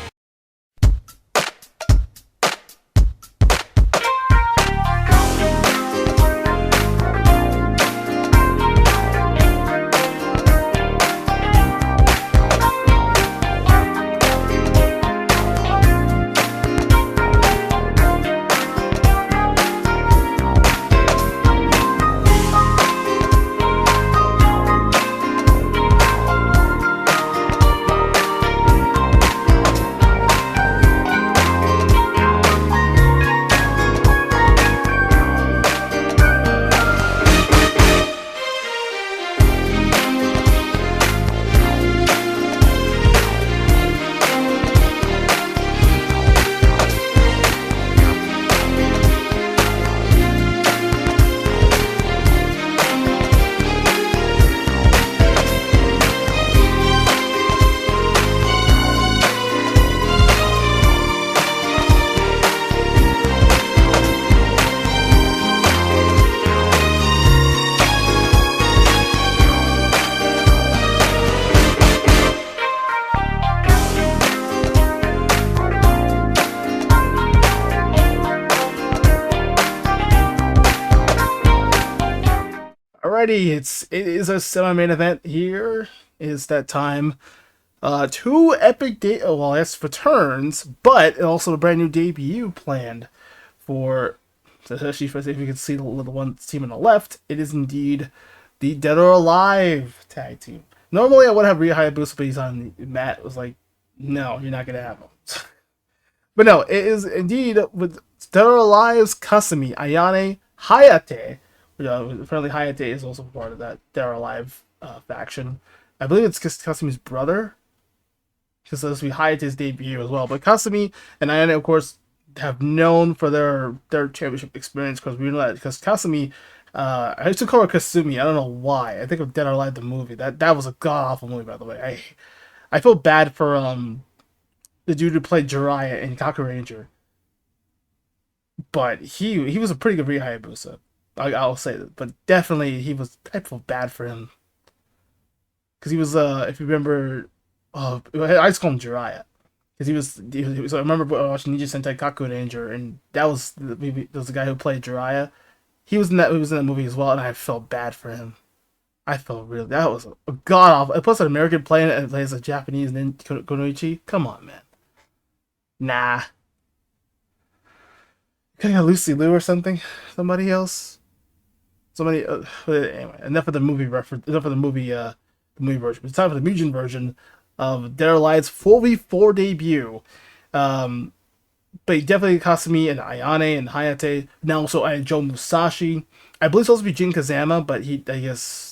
Alrighty, it is a semi-main event here. Is that time? 2 epic returns, but also a brand new debut planned for, especially if you can see the one team on the left. It is indeed the Dead or Alive tag team. Normally I would have Ryu Hayabusa, but he's on. Matt was like, "No, you're not gonna have him." But no, it is indeed with Dead or Alive's Kasumi, Ayane, Hayate. Apparently Hayate is also part of that Dead or Alive faction. I believe it's Kasumi's brother, because this will be Hayate's debut as well. But Kasumi and Ayane, of course, have known for their championship experience, because we know that because Kasumi, I used to call her Kasumi. I don't know why. I think of Dead or Alive the movie. That was a god awful movie, by the way. I feel bad for the dude who played Jiraiya in Kaku Ranger. But he was a pretty good Hayabusa. I'll say that. But definitely I felt bad for him. Because he was, if you remember, I just call him Jiraiya. Because I remember watching Ninja Sentai Kaku Ranger, and that was the guy who played Jiraiya. He was in that movie as well, and I felt bad for him. I felt really, that was a god awful. Plus an American playing it and plays a Japanese Konoichi. Come on, man. Nah. Could have got Lucy Liu or something. Somebody else. Anyway, enough of the movie reference. Enough of the movie version. It's time for the Mugen version of Dead or Alive's 4v4 debut. But definitely Kasumi and Ayane and Hayate. Now also I had Joe Musashi. I believe it's supposed to be Jin Kazama, but I guess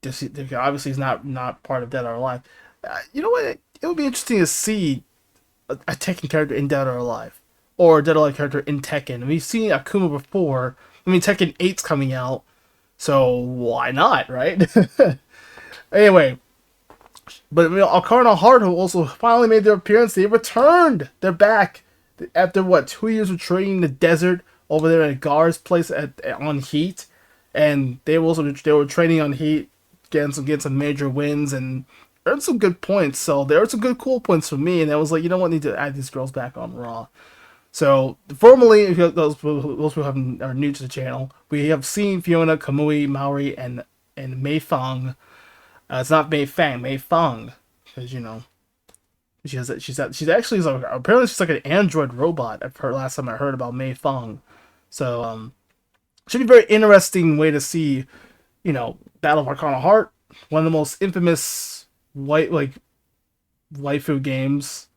obviously he's not part of Dead or Alive. You know what? It would be interesting to see a Tekken character in Dead or Alive, or a Dead or Alive character in Tekken. We've seen Akuma before. I mean, Tekken 8's coming out, so why not, right? Anyway, but Alcarna Hard, who also finally made their appearance, they returned. They're back after 2 years of training in the desert over there at Gar's place on Heat, and they were training on Heat, getting some major wins and earned some good points. So there were some good cool points for me, and I was like, you know what, I need to add these girls back on Raw. So formally, if those people are new to the channel, we have seen Fiona, Kamui, Maori, and Mei Fang. It's not Mei Fang, Mei Fang, because she's actually apparently she's like an android robot. I've heard last time I heard about Mei Fang. So should be a very interesting way to see, Battle of Arcana Heart, one of the most infamous waifu games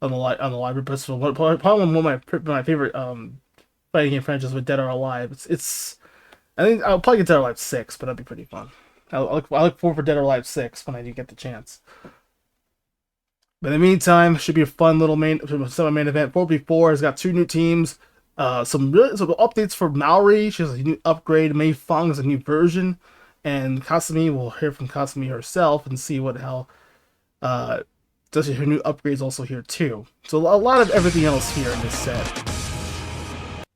on the library. Probably one of my favorite fighting game franchises with Dead or Alive. I think I'll probably get Dead or Alive 6, but that'd be pretty fun. I look forward for Dead or Alive 6 when I do get the chance. But in the meantime, should be a fun little semi-main event. 4v4 has got 2 new teams. Some updates for Maori. She has a new upgrade. Mei Fang has a new version. And Kasumi, we'll hear from Kasumi herself and see what hell. Does her new upgrades also here too. So a lot of everything else here in this set.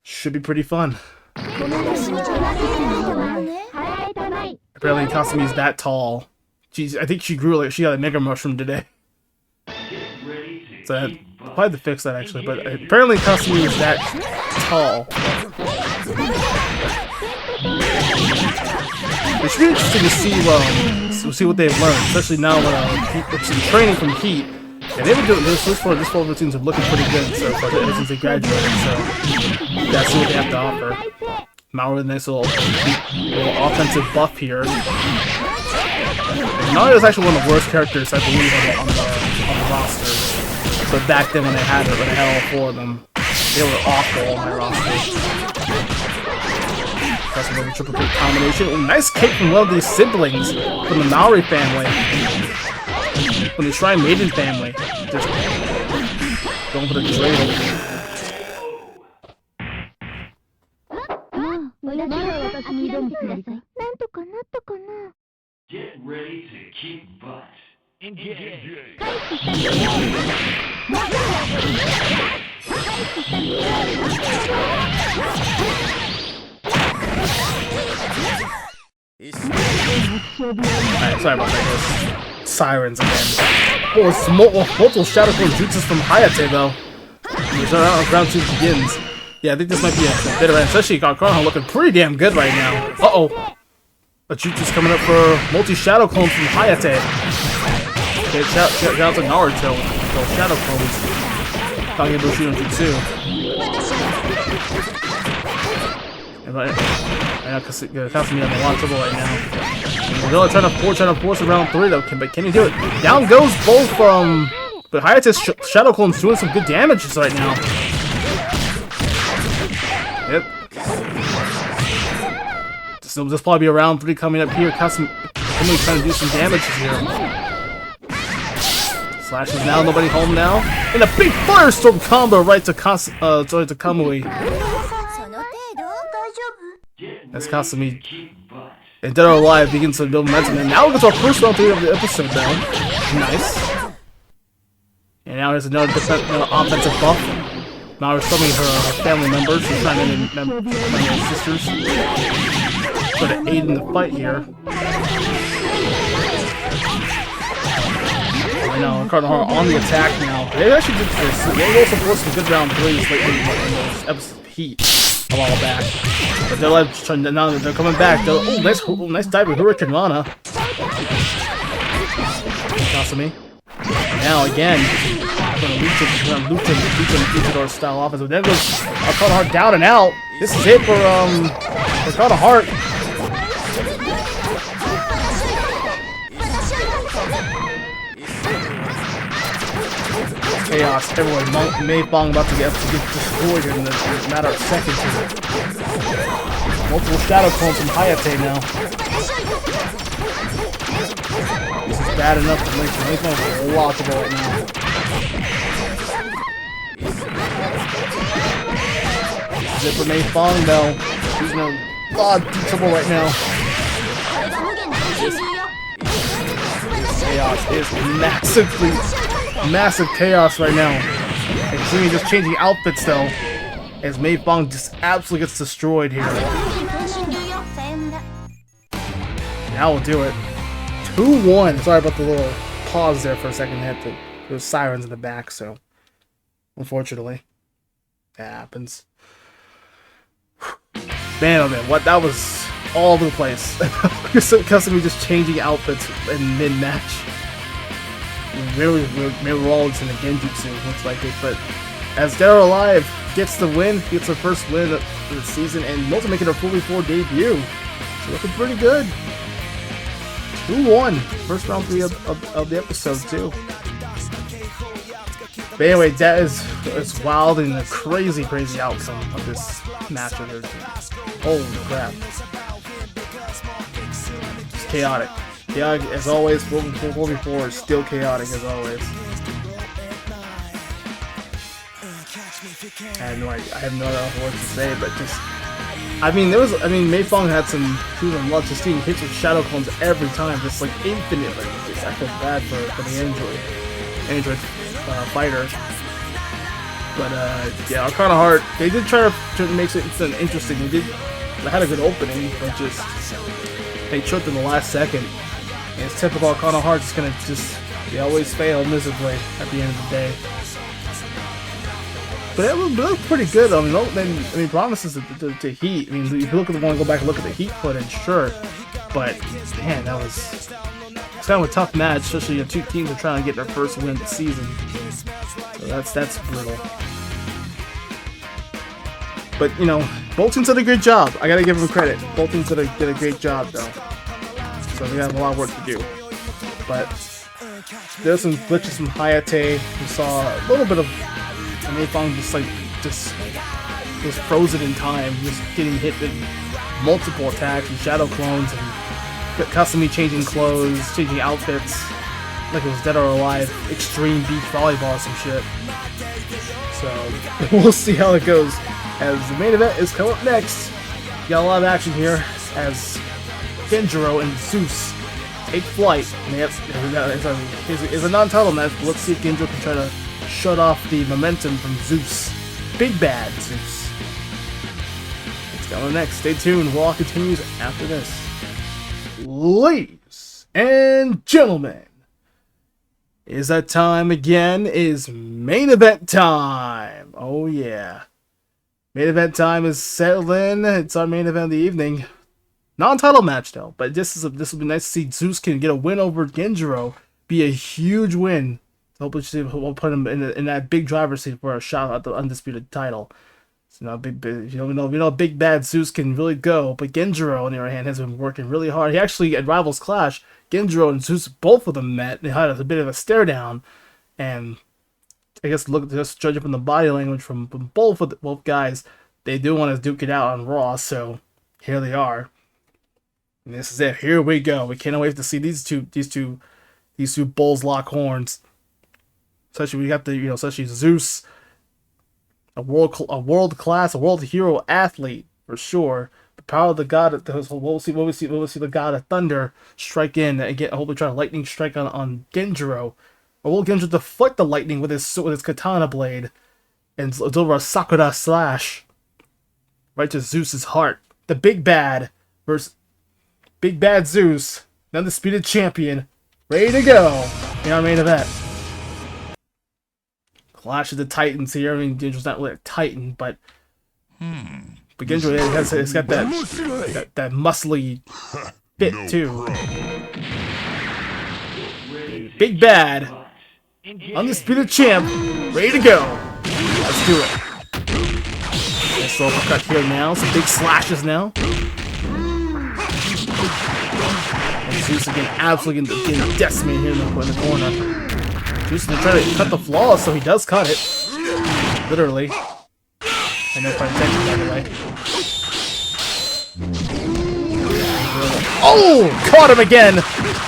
Should be pretty fun. Apparently Kasumi's that tall. Jeez, I think she got a mega mushroom today. So I had probably to fix that actually, but apparently Kasumi is that tall. It should be interesting to see what they've learned, especially now with some training from Heat. And they've been doing this full routines are looking pretty good so far ever since they graduated, so that's what they have to offer. Maori with a nice little offensive buff here. Maori was actually one of the worst characters, I believe, on the roster. But back then when they had all 4 of them, they were awful on my roster. That's another triple kick combination. Ooh, nice kick from one of these siblings from the Maori family. From the Shrine Maiden family. Just going for the dreidel. Get ready to kick butt. Engage. Alright, sorry about that, guys. Sirens again. Oh, it's multiple Shadow Clone jutsus from Hayate, though. Round 2 begins. Yeah, I think this might be a bit of an, especially Arcana looking pretty damn good right now. Uh-oh. A jutsu's coming up for multi-Shadow Clones from Hayate. Okay, shout out to Naruto. Those Shadow Clones. Kagebushi no Jutsu. Kasumi having a lot of trouble right now. We're really trying to force around 3 though, but can he do it? Down goes both from... But Hayate's Shadow Clone's doing some good damages right now. Yep. So this will probably be a round 3 coming up here. Kasumi trying to do some damages here. Slashes now, nobody home now. And a big firestorm combo right to Kamui. As Kasumi and Dead or Alive begins to build momentum, and now we get to our first round 3 of the episode now. Nice. And now there's another offensive buff. Now we're summoning her family members. She's trying to sisters. Try to aid in the fight here. I know, Cardinal Heart on the attack now. They actually did this. They also forced some good round threes late in those episodes of Heat a while back. But they're like trying to, now they're coming back. They're, nice dive with Hurricane Rana. Kasumi. Now again, gonna Luchador style offense. But then goes Cardinal Heart down and out. This is it for Cardinal Heart. Chaos everywhere. Mei Fong about to get destroyed in a matter of seconds here. Multiple shadow clones from Hayate now. This is bad enough for Mei Fong. Mei Fong is a lot to go right now. This is it for Mei Fong though. She's in a lot of trouble right now. Chaos is massive chaos right now. And Jimmy just changing outfits though, as Mei Fong just absolutely gets destroyed here. Now we'll do it. 2-1. Sorry about the little pause there for a second. There's sirens in the back, so unfortunately, that happens. Man, oh man, what that was all over the place. Kasumi just changing outfits in mid-match. Maybe we're all in the Genjutsu, looks like it, but as Dead or Alive gets the win, gets her first win of the season, and also making her 44 debut. So looking pretty good. 2-1. First round 3 of the episode, too. But anyway, that is wild and a crazy outcome of this match of their teams. Holy crap. It's chaotic. Chaotic as always. 4v4 is still chaotic as always. I have no other words to say, but just Mei Fong had some proven luck just seeing hits with shadow clones every time, just like infinitely. Just, I feel bad for the Android fighter. But yeah, Arcana Heart, they did try to make it interesting. They had a good opening, but just they choked in the last second. And it's typical Arcana Heart, they always fail miserably at the end of the day. But it looked pretty good. Promises to Heat. I mean, if you want to go back and look at the Heat footage, sure. But man, it's kind of a tough match, especially if two teams are trying to get their first win of the season. So that's brutal. But both teams did a good job. I gotta give them credit. Both teams did a great job, though. So they have a lot of work to do. But there's some glitches from Hayate. We saw a little bit of Mei Fong just was frozen in time, just getting hit with multiple attacks and shadow clones and Kasumi changing clothes, changing outfits, like it was Dead or Alive, extreme beach volleyball or some shit. So we'll see how it goes. As the main event is coming up next, you got a lot of action here as Genjuro and Zeus take flight. And it's a non-title match, but let's see if Genjuro can try to shut off the momentum from Zeus. Big bad Zeus. It's coming next. Stay tuned. Raw continues after this. Ladies and gentlemen, is that time again? Is main event time. Oh yeah. Main event time is settled in. It's our main event of the evening. Non-title match though, but this will be nice to see Zeus can get a win over Genjuro. Be a huge win. Hopefully we'll put him in that big driver's seat for a shot at the undisputed title. So we know big bad Zeus can really go, but Genjuro on the other hand has been working really hard. He actually at Rivals Clash, Genjuro and Zeus, both of them met. They had a bit of a stare down, and I guess just judging from the body language from both guys, they do want to duke it out on Raw. So here they are. And this is it. Here we go. We can't wait to see these two bulls lock horns. Especially we got especially Zeus, a world hero athlete for sure. The power of the god. We'll see the god of thunder strike in and hopefully try a lightning strike on Genjuro. Or will Genjuro deflect the lightning with his katana blade, and deliver a Sakura slash right to Zeus's heart. The Big Bad versus Big Bad Zeus, the undisputed champion, ready to go in our main event. Clash of the Titans here. I mean, Genjuro's not really a Titan, but Genjuro has got that muscly bit too. Big Bad, undisputed champ, ready to go. Let's do it. Nice little uppercut here now. Some big slashes now. And Zeus again, absolutely getting decimated here in the corner. Zeus is trying to cut the flaw, so he does cut it. Literally. And no pun intended, by the way. Oh! Caught him again!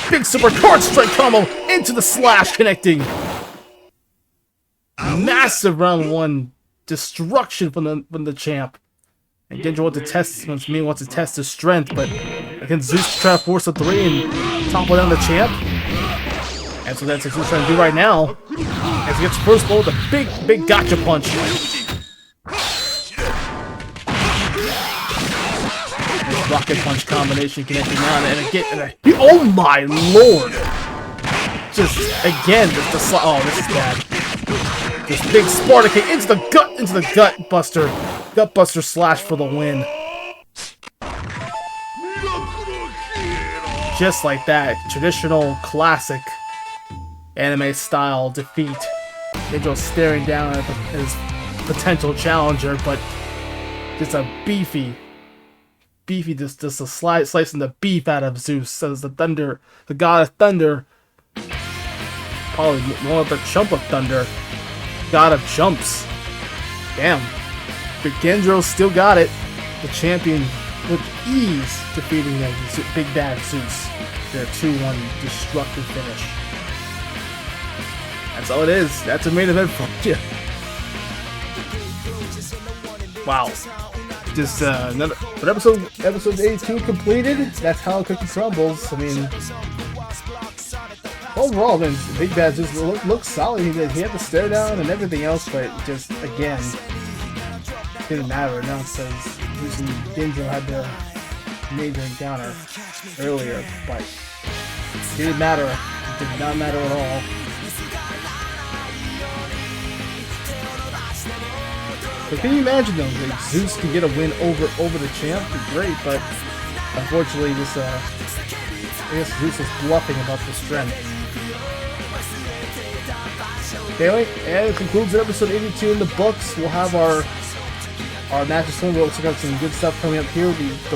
Big super card strike combo into the slash, connecting. Massive round one destruction from the champ. And Genjuro wants to test his strength, but again Zeus try to force a 3 and topple down the champ. And so that's what Zeus trying to do right now. As he gets first blow with a big gotcha punch. This rocket punch combination connecting on, and again, oh my lord! Just again, oh, this is bad. This big Sparta kick into the gut buster slash for the win. Just like that, traditional classic anime style defeat. Genjuro staring down at his potential challenger, but just a beefy, just a slicing the beef out of Zeus as the god of thunder, probably more of the chump of thunder. God of jumps. Damn. But Genjuro still got it. The champion with ease defeating the Big Bad Zeus. Their 2-1 destructive finish. That's all it is. That's a main event for you. Wow. Just another episode 82 completed. That's how Cookie Crumbles. I mean, overall, man, Big Bad Zeus looks solid. He had the stare down and everything else, but just again, didn't matter. Now it says Zeus and Genjuro had the major encounter earlier, but it didn't matter. It did not matter at all. But can you imagine though, like Zeus can get a win over the champ? It'd be great, but unfortunately, I guess Zeus is bluffing about the strength. Anyway, and it concludes episode 82 in the books. We'll have our matches soon. We'll also got some good stuff coming up here.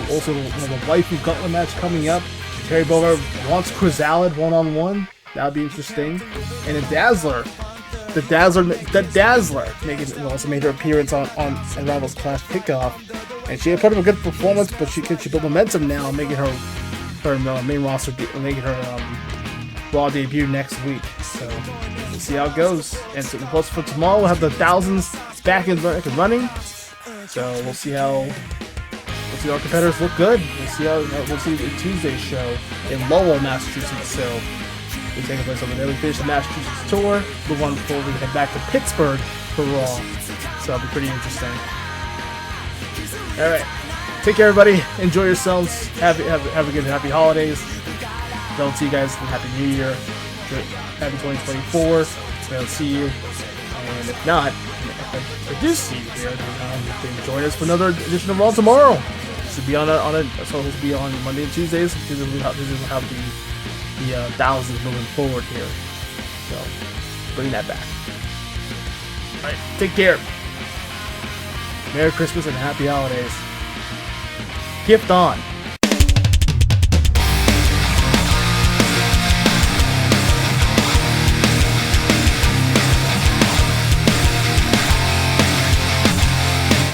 Also the waifu gauntlet match coming up. Terry Bogard wants Krizalid one-on-one. That'll be interesting. And a Dazzler. The Dazzler also made her appearance on Rivals Clash Kickoff. And she had put up a good performance, but she built momentum now, making her main roster, making her Raw debut next week. So we'll see how it goes. And so plus for tomorrow, we'll have the thousands back and running. So we'll see how our competitors look good. We'll see the Tuesday's show in Lowell, Massachusetts. So we'll take a place over there. We finish the Massachusetts tour. Move on forward. We head back to Pittsburgh for Raw. So it'll be pretty interesting. All right. Take care, everybody. Enjoy yourselves. Have a good, happy holidays. Don't see you guys. Happy New Year. Happy 2024. I'll see you. And if not, if I do see you here, then join us for another edition of Raw tomorrow. This will be on Monday and Tuesdays. This will have the thousands moving forward here. So bring that back. All right. Take care. Merry Christmas and Happy Holidays. Gift on.